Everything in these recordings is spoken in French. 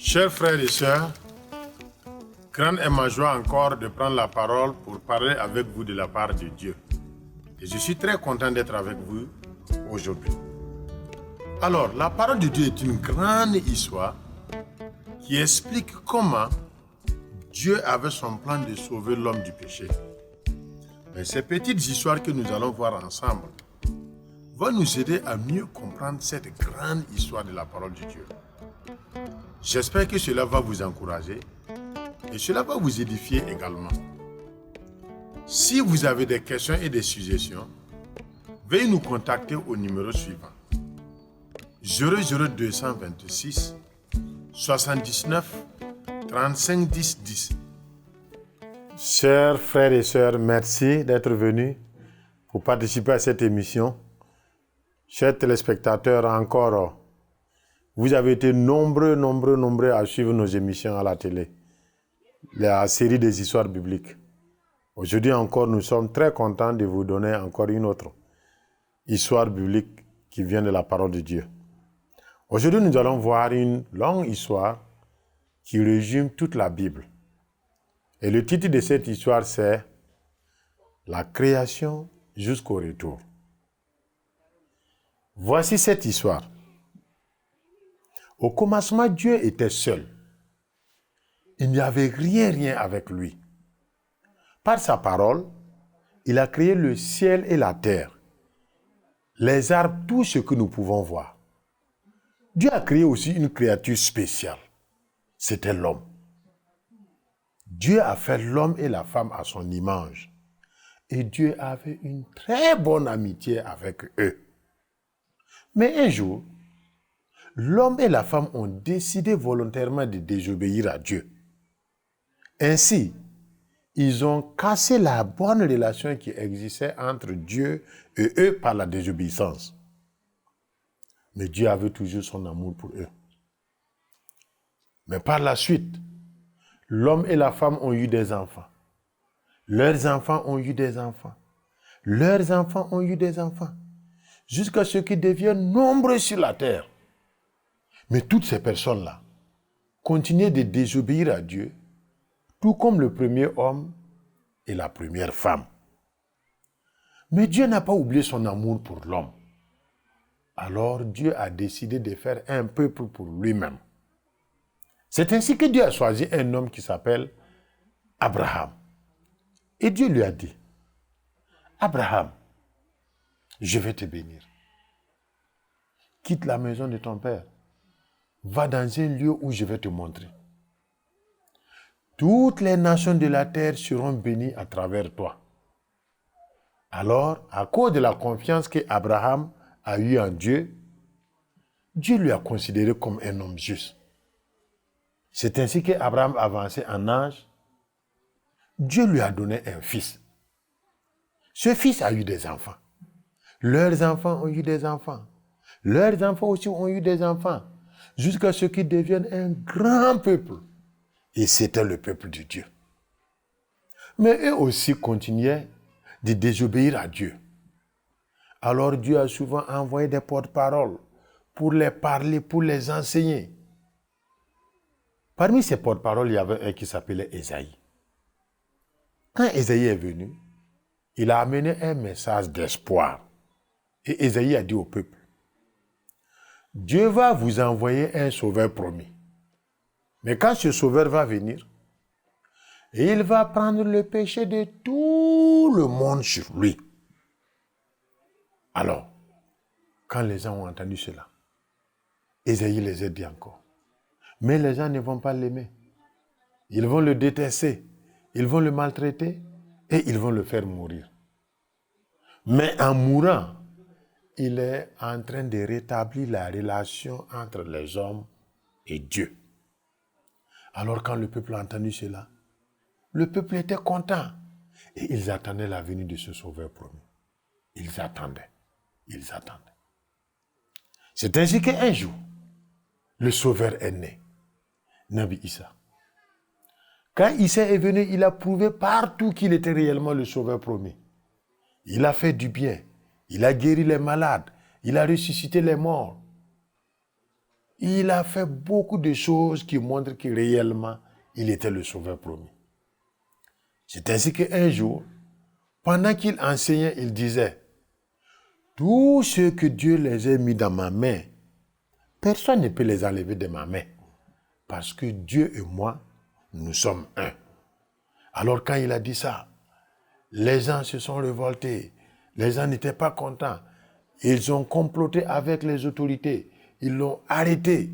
Chers frères et sœurs, grande est ma joie encore de prendre la parole pour parler avec vous de la part de Dieu. Et je suis très content d'être avec vous aujourd'hui. Alors, la parole de Dieu est une grande histoire qui explique comment Dieu avait son plan de sauver l'homme du péché. Mais ces petites histoires que nous allons voir ensemble vont nous aider à mieux comprendre cette grande histoire de la parole de Dieu. J'espère que cela va vous encourager et cela va vous édifier également. Si vous avez des questions et des suggestions, veuillez nous contacter au numéro suivant 00226 79 35 10 10. Chers frères et sœurs, merci d'être venus pour participer à cette émission. Chers téléspectateurs, encore, vous avez été nombreux à suivre nos émissions à la télé, la série des histoires bibliques. Aujourd'hui encore, nous sommes très contents de vous donner encore une autre histoire biblique qui vient de la parole de Dieu. Aujourd'hui, nous allons voir une longue histoire qui résume toute la Bible. Et le titre de cette histoire, c'est « La création jusqu'au retour ». Voici cette histoire. Au commencement, Dieu était seul. Il n'y avait rien avec lui. Par sa parole, il a créé le ciel et la terre, les arbres, tout ce que nous pouvons voir. Dieu a créé aussi une créature spéciale. C'était l'homme. Dieu a fait l'homme et la femme à son image. Et Dieu avait une très bonne amitié avec eux. Mais un jour, l'homme et la femme ont décidé volontairement de désobéir à Dieu. Ainsi, ils ont cassé la bonne relation qui existait entre Dieu et eux par la désobéissance. Mais Dieu avait toujours son amour pour eux. Mais par la suite, l'homme et la femme ont eu des enfants. Leurs enfants ont eu des enfants. Leurs enfants ont eu des enfants. Jusqu'à ce qu'ils deviennent nombreux sur la terre. Mais toutes ces personnes-là continuaient de désobéir à Dieu, tout comme le premier homme et la première femme. Mais Dieu n'a pas oublié son amour pour l'homme. Alors Dieu a décidé de faire un peuple pour lui-même. C'est ainsi que Dieu a choisi un homme qui s'appelle Abraham. Et Dieu lui a dit, « Abraham, je vais te bénir. Quitte la maison de ton père. Va dans un lieu où je vais te montrer. Toutes les nations de la terre seront bénies à travers toi. » Alors, à cause de la confiance qu'Abraham a eue en Dieu, Dieu lui a considéré comme un homme juste. C'est ainsi qu'Abraham avançait en âge. Dieu lui a donné un fils. Ce fils a eu des enfants. Leurs enfants ont eu des enfants. Leurs enfants aussi ont eu des enfants. Jusqu'à ce qu'ils deviennent un grand peuple. Et c'était le peuple de Dieu. Mais eux aussi continuaient de désobéir à Dieu. Alors Dieu a souvent envoyé des porte-paroles pour les parler, pour les enseigner. Parmi ces porte-paroles, il y avait un qui s'appelait Ésaïe. Quand Ésaïe est venu, il a amené un message d'espoir. Et Ésaïe a dit au peuple, Dieu va vous envoyer un sauveur promis. Mais quand ce sauveur va venir, il va prendre le péché de tout le monde sur lui. Alors, quand les gens ont entendu cela, Ésaïe les a dit encore. Mais les gens ne vont pas l'aimer. Ils vont le détester. Ils vont le maltraiter et ils vont le faire mourir. Mais en mourant, il est en train de rétablir la relation entre les hommes et Dieu. Alors quand le peuple a entendu cela, le peuple était content. Et ils attendaient la venue de ce sauveur promis. Ils attendaient. C'est ainsi qu'un jour, le sauveur est né. Nabi Issa. Quand Issa est venu, il a prouvé partout qu'il était réellement le sauveur promis. Il a fait du bien. Il a guéri les malades. Il a ressuscité les morts. Il a fait beaucoup de choses qui montrent que réellement, il était le sauveur promis. C'est ainsi qu'un jour, pendant qu'il enseignait, il disait, tout ce que Dieu les a mis dans ma main, personne ne peut les enlever de ma main. Parce que Dieu et moi, nous sommes un. Alors quand il a dit ça, les gens se sont révoltés. Les gens n'étaient pas contents. Ils ont comploté avec les autorités. Ils l'ont arrêté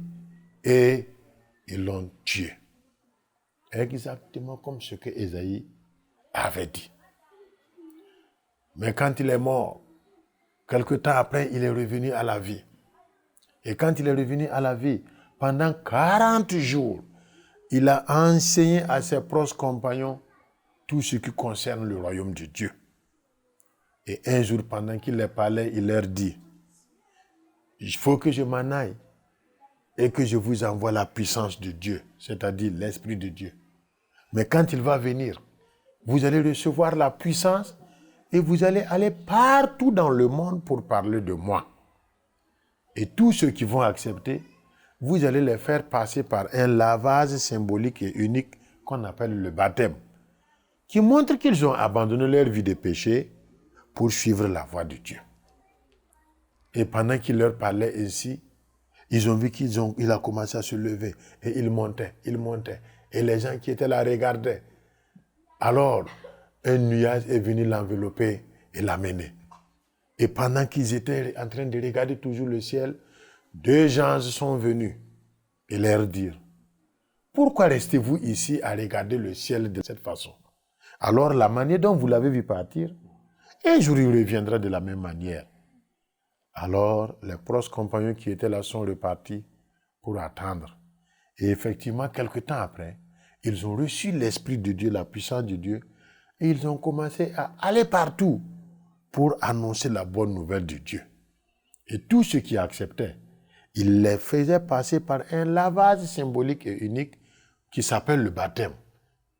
et ils l'ont tué. Exactement comme ce que Ésaïe avait dit. Mais quand il est mort, quelque temps après, il est revenu à la vie. Et quand il est revenu à la vie, pendant 40 jours, il a enseigné à ses proches compagnons tout ce qui concerne le royaume de Dieu. Et un jour, pendant qu'il les parlait, il leur dit, il faut que je m'en aille et que je vous envoie la puissance de Dieu, c'est-à-dire l'Esprit de Dieu. Mais quand il va venir, vous allez recevoir la puissance et vous allez aller partout dans le monde pour parler de moi. Et tous ceux qui vont accepter, vous allez les faire passer par un lavage symbolique et unique qu'on appelle le baptême, qui montre qu'ils ont abandonné leur vie de péché pour suivre la voie de Dieu. Et pendant qu'il leur parlait ainsi, ils ont vu qu'il a commencé à se lever. Et il montait. Et les gens qui étaient là regardaient. Alors, un nuage est venu l'envelopper et l'amener. Et pendant qu'ils étaient en train de regarder toujours le ciel, 2 anges sont venus et leur dire, pourquoi restez-vous ici à regarder le ciel de cette façon? Alors, la manière dont vous l'avez vu partir, un jour il reviendra de la même manière. Alors, les proches compagnons qui étaient là sont repartis pour attendre. Et effectivement, quelque temps après, ils ont reçu l'Esprit de Dieu, la puissance de Dieu, et ils ont commencé à aller partout pour annoncer la bonne nouvelle de Dieu. Et tous ceux qui acceptaient, ils les faisaient passer par un lavage symbolique et unique qui s'appelle le baptême,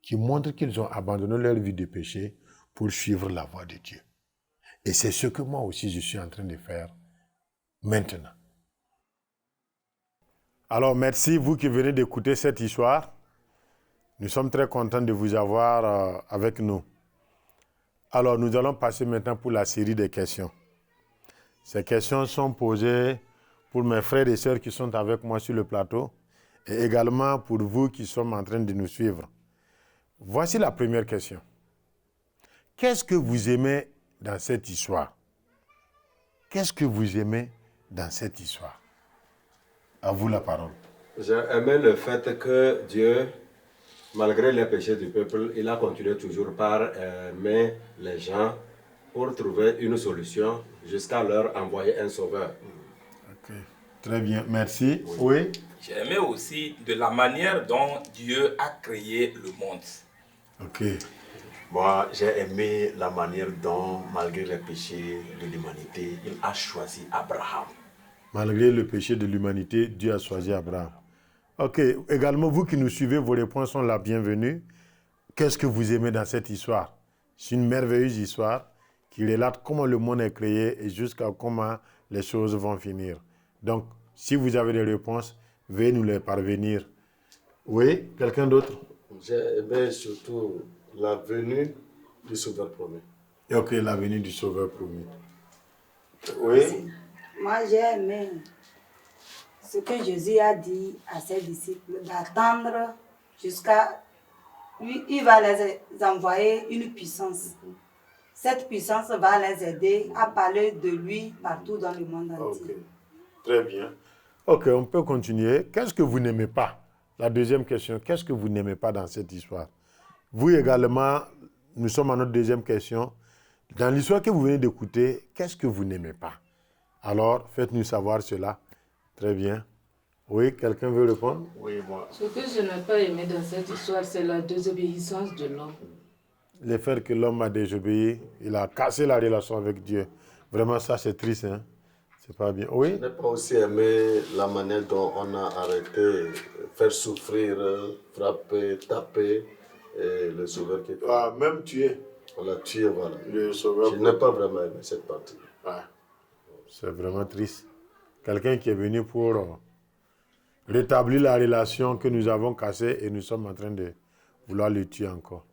qui montre qu'ils ont abandonné leur vie de péché pour suivre la voie de Dieu. Et c'est ce que moi aussi je suis en train de faire maintenant. Alors merci, vous qui venez d'écouter cette histoire. Nous sommes très contents de vous avoir avec nous. Alors nous allons passer maintenant pour la série des questions. Ces questions sont posées pour mes frères et sœurs qui sont avec moi sur le plateau et également pour vous qui sommes en train de nous suivre. Voici la première question. Qu'est-ce que vous aimez dans cette histoire? Qu'est-ce que vous aimez dans cette histoire? À vous la parole. J'ai aimé le fait que Dieu, malgré les péchés du peuple, il a continué toujours par aimer les gens pour trouver une solution jusqu'à leur envoyer un sauveur. Ok, très bien, merci. Oui. J'ai aimé aussi de la manière dont Dieu a créé le monde. Ok. Moi, j'ai aimé la manière dont, malgré les péchés de l'humanité, il a choisi Abraham. Malgré le péché de l'humanité, Dieu a choisi Abraham. Ok, également, vous qui nous suivez, vos réponses sont la bienvenue. Qu'est-ce que vous aimez dans cette histoire? C'est une merveilleuse histoire qui relate comment le monde est créé et jusqu'à comment les choses vont finir. Donc, si vous avez des réponses, veuillez nous les parvenir. Oui, quelqu'un d'autre? J'ai aimé surtout la venue du Sauveur promis. Ok, la venue du Sauveur promis. Oui. Moi, j'ai aimé ce que Jésus a dit à ses disciples, d'attendre jusqu'à... Il va les envoyer une puissance. Cette puissance va les aider à parler de lui partout dans le monde entier. Ok, très bien. Ok, on peut continuer. Qu'est-ce que vous n'aimez pas? La deuxième question, qu'est-ce que vous n'aimez pas dans cette histoire? Vous également, nous sommes à notre deuxième question. Dans l'histoire que vous venez d'écouter, qu'est-ce que vous n'aimez pas? Alors, faites-nous savoir cela. Très bien. Oui, quelqu'un veut répondre? Oui, moi. Ce que je n'ai pas aimé dans cette histoire, c'est la désobéissance de l'homme. Le fait que l'homme a désobéi, il a cassé la relation avec Dieu. Vraiment, ça, c'est triste, hein? C'est pas bien. Oui? Je n'ai pas aussi aimé la manière dont on a arrêté, faire souffrir, frapper, taper le Sauveur qui était. Ah, même tuer. On l'a tué, voilà. Le Sauveur. Je n'ai pas vraiment aimé cette partie. Ouais. C'est vraiment triste. Quelqu'un qui est venu pour rétablir la relation que nous avons cassée et nous sommes en train de vouloir le tuer encore.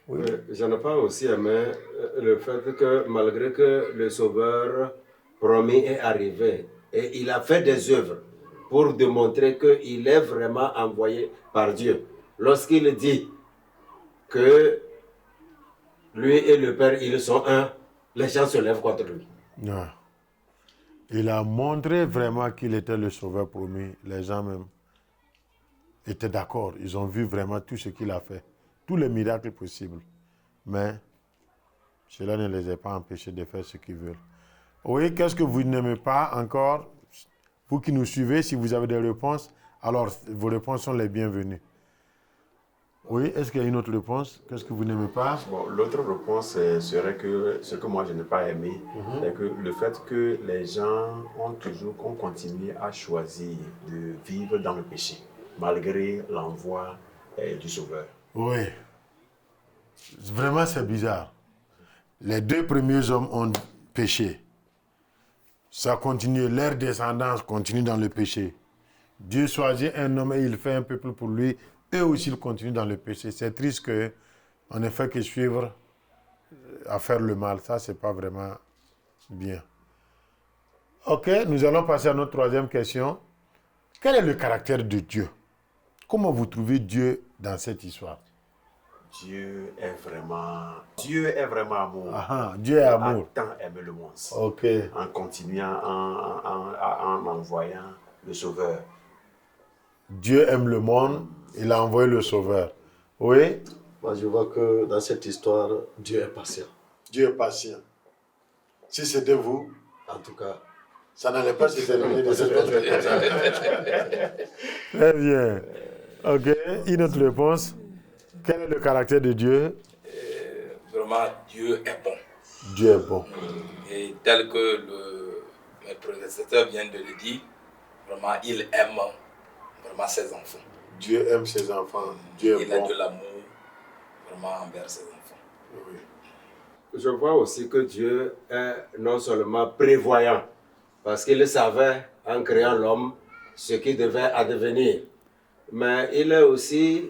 Oui. Je n'ai pas aussi aimé le fait que malgré que le Sauveur promis est arrivé et il a fait des œuvres pour démontrer qu'il est vraiment envoyé par Dieu. Lorsqu'il dit que lui et le Père, ils sont un, les gens se lèvent contre lui. Ouais. Il a montré vraiment qu'il était le Sauveur promis. Les gens même étaient d'accord. Ils ont vu vraiment tout ce qu'il a fait. Tous les miracles possibles. Mais cela ne les a pas empêchés de faire ce qu'ils veulent. Oui, qu'est-ce que vous n'aimez pas encore? Vous qui nous suivez, si vous avez des réponses, alors vos réponses sont les bienvenues. Oui, est-ce qu'il y a une autre réponse? Qu'est-ce que vous n'aimez pas? Bon, l'autre réponse serait que ce que moi je n'ai pas aimé, c'est que le fait que les gens ont continué à choisir de vivre dans le péché, malgré l'envoi du Sauveur. Oui. Vraiment, c'est bizarre. Les deux premiers hommes ont péché. Ça continue, leur descendance continue dans le péché. Dieu choisit un homme et il fait un peuple pour lui. Eux aussi, ils continuent dans le péché. C'est triste qu'on ne fait que suivre à faire le mal. Ça, c'est pas vraiment bien. Ok, nous allons passer à notre troisième question. Quel est le caractère de Dieu? Comment vous trouvez Dieu dans cette histoire? Dieu est vraiment amour. Ah, Dieu est amour. Il a tant aimé le monde. Ok. En continuant, en envoyant le Sauveur. Dieu aime le monde, il a envoyé le Sauveur. Oui? Moi, je vois que dans cette histoire, Dieu est patient. Dieu est patient. Si c'était vous, En tout cas, ça n'allait pas se terminer de cette façon. Très bien. Ok, une autre réponse. Quel est le caractère de Dieu? Vraiment, Dieu est bon. Dieu est bon. Et tel que mes prédécesseurs viennent de le dire, vraiment, il aime vraiment ses enfants. Dieu aime ses enfants. Dieu est Il a bon. de l'amour vraiment envers ses enfants. Oui. Je vois aussi que Dieu est non seulement prévoyant, parce qu'il savait en créant l'homme ce qui devait advenir, mais il est aussi,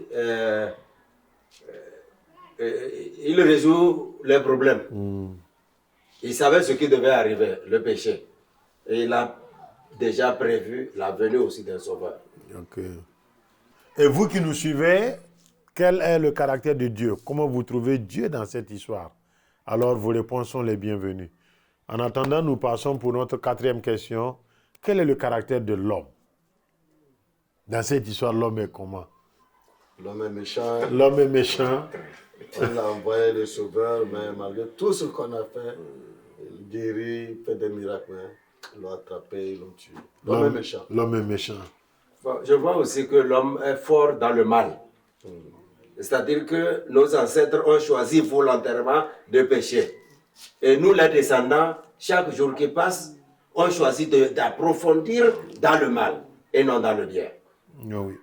il résout les problèmes. Il savait ce qui devait arriver, le péché. Et il a déjà prévu la venue aussi d'un sauveur. Ok. Et vous qui nous suivez, quel est le caractère de Dieu? Comment vous trouvez Dieu dans cette histoire? Alors vos réponses sont les bienvenues. En attendant, nous passons pour notre quatrième question. Quel est le caractère de l'homme? Dans cette histoire, l'homme est comment? l'homme est méchant. L'homme est méchant. On l'a envoyé le Sauveur, mais malgré tout ce qu'on a fait, il guérit, fait des miracles, mais ils l'ont attrapé, ils l'ont tué. L'homme est méchant. L'homme est méchant. Bon, je vois aussi que l'homme est fort dans le mal. C'est-à-dire que nos ancêtres ont choisi volontairement de pécher. Et nous, les descendants, chaque jour qui passe, on choisit d'approfondir dans le mal et non dans le bien. Oui.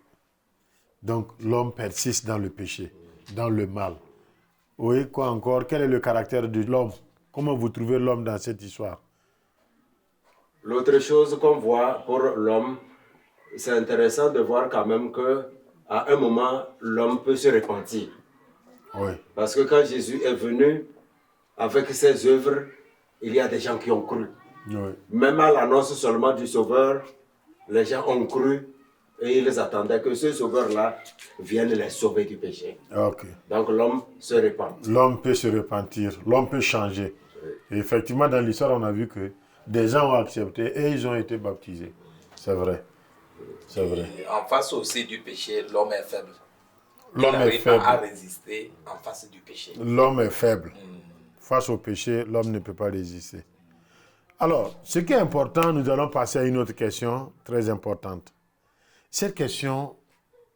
Donc l'homme persiste dans le péché, dans le mal. Oui, quoi encore? Quel est le caractère de l'homme? Comment vous trouvez l'homme dans cette histoire? L'autre chose qu'on voit pour l'homme, c'est intéressant de voir quand même qu'à un moment, l'homme peut se repentir. Oui. Parce que quand Jésus est venu, avec ses œuvres, il y a des gens qui ont cru. Oui. Même à l'annonce seulement du Sauveur, les gens ont cru et ils attendaient que ce Sauveur-là vienne les sauver du péché. Ok. Donc l'homme se repent. L'homme peut se repentir, l'homme peut changer. Et effectivement, dans l'histoire, on a vu que des gens ont accepté et ils ont été baptisés. C'est vrai. C'est vrai. Et en face aussi du péché, l'homme est faible. L'homme Il est n'arrive faible. pas à résister en face du péché. L'homme est faible. Face au péché, l'homme ne peut pas résister. Alors, ce qui est important, nous allons passer à une autre question très importante. Cette question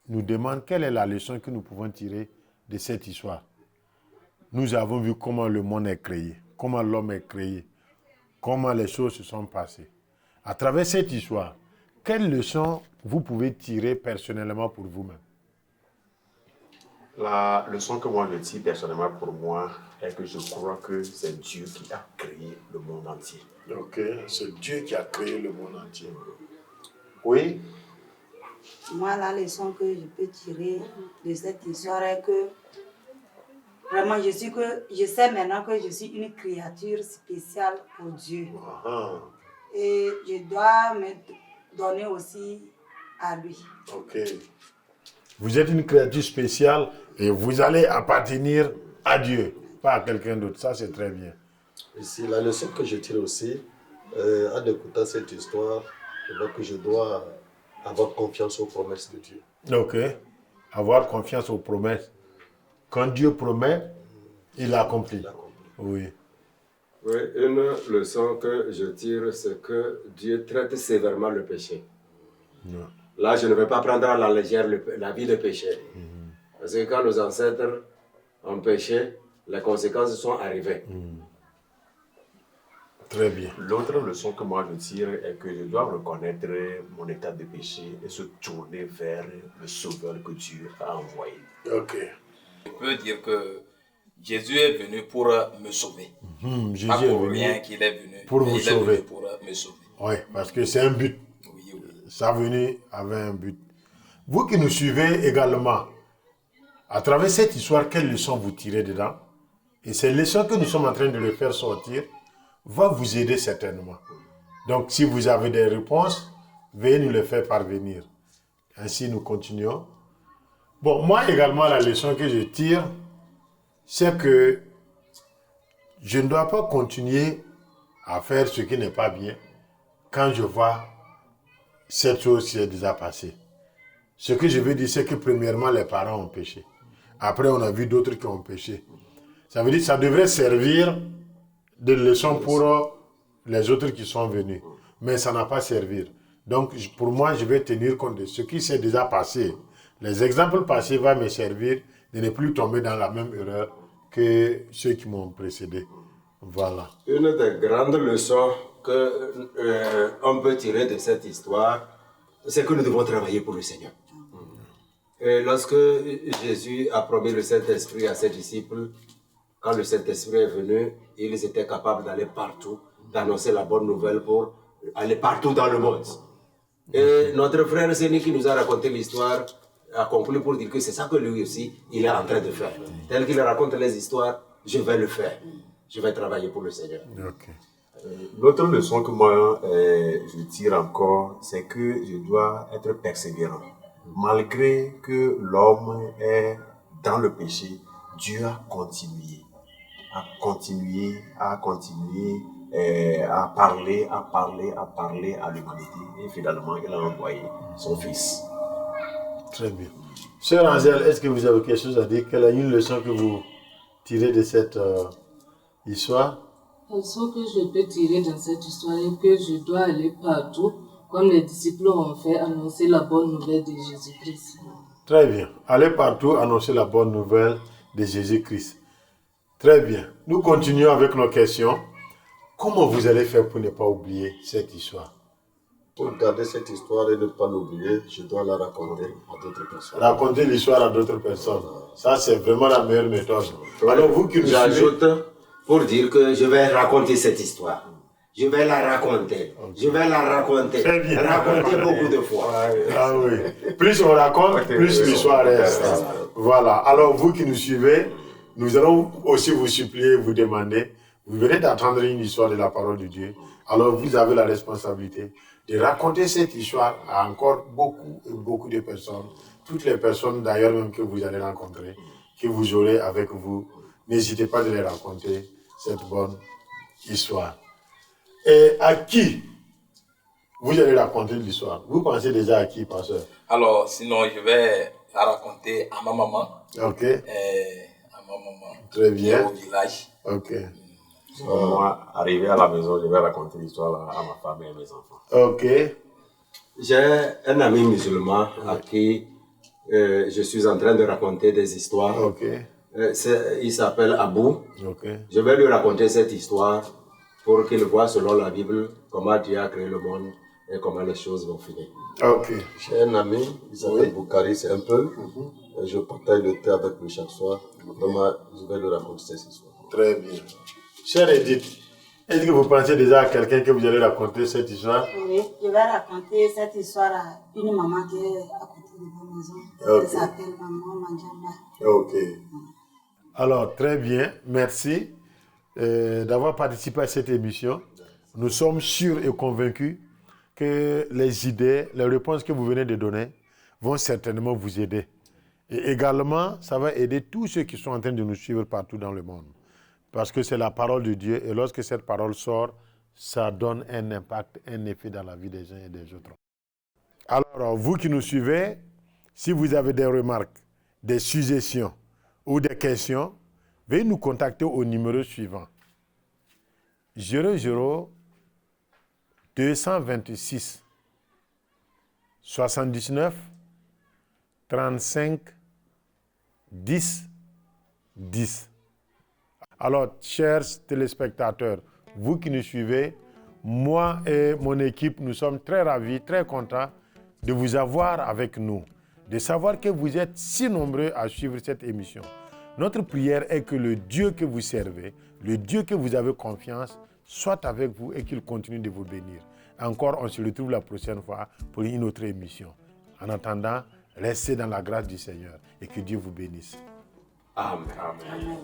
nous demande quelle est la leçon que nous pouvons tirer de cette histoire. Nous avons vu comment le monde est créé, comment l'homme est créé, comment les choses se sont passées. À travers cette histoire, quelle leçon vous pouvez tirer personnellement pour vous-même? La leçon que moi je tire personnellement pour moi est que je crois que c'est Dieu qui a créé le monde entier. Ok, c'est Dieu qui a créé le monde entier. Oui. Moi, la leçon que je peux tirer de cette histoire est que vraiment, je sais maintenant que je suis une créature spéciale pour Dieu. Et je dois me donner aussi à lui. Ok. Vous êtes une créature spéciale et vous allez appartenir à Dieu, pas à quelqu'un d'autre. Ça, c'est très bien. Ici, la leçon que je tire aussi, en écoutant cette histoire, je vois que je dois avoir confiance aux promesses de Dieu. Ok. Avoir confiance aux promesses. Quand Dieu promet, il accomplit. Oui. Oui, une leçon que je tire, c'est que Dieu traite sévèrement le péché. Non. Là, je ne vais pas prendre à la légère la vie de péché. Parce que quand nos ancêtres ont péché, les conséquences sont arrivées. Très bien. L'autre leçon que moi je tire est que je dois reconnaître mon état de péché et se tourner vers le Sauveur que Dieu a envoyé. Ok. Je peux dire que Jésus est venu pour me sauver. Jésus Pas est pour venu rien qu'il est venu. pour mais vous il est sauver. venu pour me sauver. Oui, parce que c'est un but. Oui, oui. Sa venue avait un but. Vous qui nous suivez également, à travers cette histoire, quelles leçons vous tirez dedans? Et ces leçons que nous sommes en train de les faire sortir va vous aider certainement. Donc, si vous avez des réponses, veuillez nous les faire parvenir. Ainsi, nous continuons. Bon, moi également, la leçon que je tire, c'est que je ne dois pas continuer à faire ce qui n'est pas bien quand je vois cette chose qui est déjà passée. Ce que je veux dire, c'est que premièrement, les parents ont péché. Après, on a vu d'autres qui ont péché. Ça veut dire que ça devrait servir de leçon pour les autres qui sont venus. Mais ça n'a pas servi. Donc, pour moi, je vais tenir compte de ce qui s'est déjà passé. Les exemples passés vont me servir de ne plus tomber dans la même erreur que ceux qui m'ont précédé. Voilà. Une des grandes leçons qu'on peut tirer de cette histoire, c'est que nous devons travailler pour le Seigneur. Et lorsque Jésus a promis le Saint-Esprit à ses disciples, quand le Saint-Esprit est venu, ils étaient capables d'aller partout, d'annoncer la bonne nouvelle pour aller partout dans le monde. Et notre frère Zéni qui nous a raconté l'histoire a conclu pour dire que c'est ça que lui aussi, il est en train de faire. Tel qu'il raconte les histoires, je vais le faire. Je vais travailler pour le Seigneur. Okay. L'autre leçon que moi je tire encore, c'est que je dois être persévérant. Malgré que l'homme est dans le péché, Dieu a continué à parler à l'humanité. Et finalement, il a envoyé son Fils. Très bien. Sœur Angèle, est-ce que vous avez quelque chose à dire? Quelle est une leçon que vous tirez de cette histoire? La leçon que je peux tirer dans cette histoire est que je dois aller partout, comme les disciples ont fait, annoncer la bonne nouvelle de Jésus-Christ. Très bien. Aller partout, annoncer la bonne nouvelle de Jésus-Christ. Très bien. Nous continuons avec nos questions. Comment vous allez faire pour ne pas oublier cette histoire? Pour garder cette histoire et ne pas l'oublier, je dois la raconter à d'autres personnes. Raconter l'histoire à d'autres personnes. Ça, c'est vraiment la meilleure méthode. Alors, vous qui nous suivez... J'ajoute pour dire que je vais raconter cette histoire. Je vais la raconter. Okay. Je vais la raconter. Très bien. Raconter beaucoup de fois. Ah oui. Plus on raconte, plus l'histoire reste. Voilà. Alors, vous qui nous suivez, nous allons aussi vous supplier, vous demander, vous venez d'entendre une histoire de la parole de Dieu. Alors, vous avez la responsabilité de raconter cette histoire à encore beaucoup de personnes. Toutes les personnes d'ailleurs même que vous allez rencontrer, que vous aurez avec vous. N'hésitez pas de les raconter, cette bonne histoire. Et à qui vous allez raconter l'histoire? Vous pensez déjà à qui, pasteur? Alors, sinon, je vais la raconter à ma maman. Ok. À ma maman. Très bien. Au village. Ok. Moi, arrivé à la maison, je vais raconter l'histoire à ma femme et à mes enfants. Ok. J'ai un ami musulman à qui je suis en train de raconter des histoires. Ok. Il s'appelle Abou. Okay. Je vais lui raconter cette histoire pour qu'il voit selon la Bible comment Dieu a créé le monde et comment les choses vont finir. Ok. J'ai un ami, il s'appelle Boukari, c'est un peu. Je partage le thé avec lui chaque soir. Vraiment, je vais lui raconter cette histoire. Très bien. Chère Edith, est-ce que vous pensez déjà à quelqu'un que vous allez raconter cette histoire? Oui, je vais raconter cette histoire à une maman qui est à côté de la maison. Ok. Elle s'appelle Maman Mandjamba. Ok. Alors, très bien. Merci d'avoir participé à cette émission. Nous sommes sûrs et convaincus que les idées, les réponses que vous venez de donner vont certainement vous aider. Et également, ça va aider tous ceux qui sont en train de nous suivre partout dans le monde. Parce que c'est la parole de Dieu et lorsque cette parole sort, ça donne un impact, un effet dans la vie des uns et des autres. Alors, vous qui nous suivez, si vous avez des remarques, des suggestions ou des questions, veuillez nous contacter au numéro suivant. 00 226 79 35 10 10. Alors, chers téléspectateurs, vous qui nous suivez, moi et mon équipe, nous sommes très ravis, très contents de vous avoir avec nous, de savoir que vous êtes si nombreux à suivre cette émission. Notre prière est que le Dieu que vous servez, le Dieu que vous avez confiance, soit avec vous et qu'il continue de vous bénir. Encore, on se retrouve la prochaine fois pour une autre émission. En attendant, restez dans la grâce du Seigneur et que Dieu vous bénisse. Amen. Amen.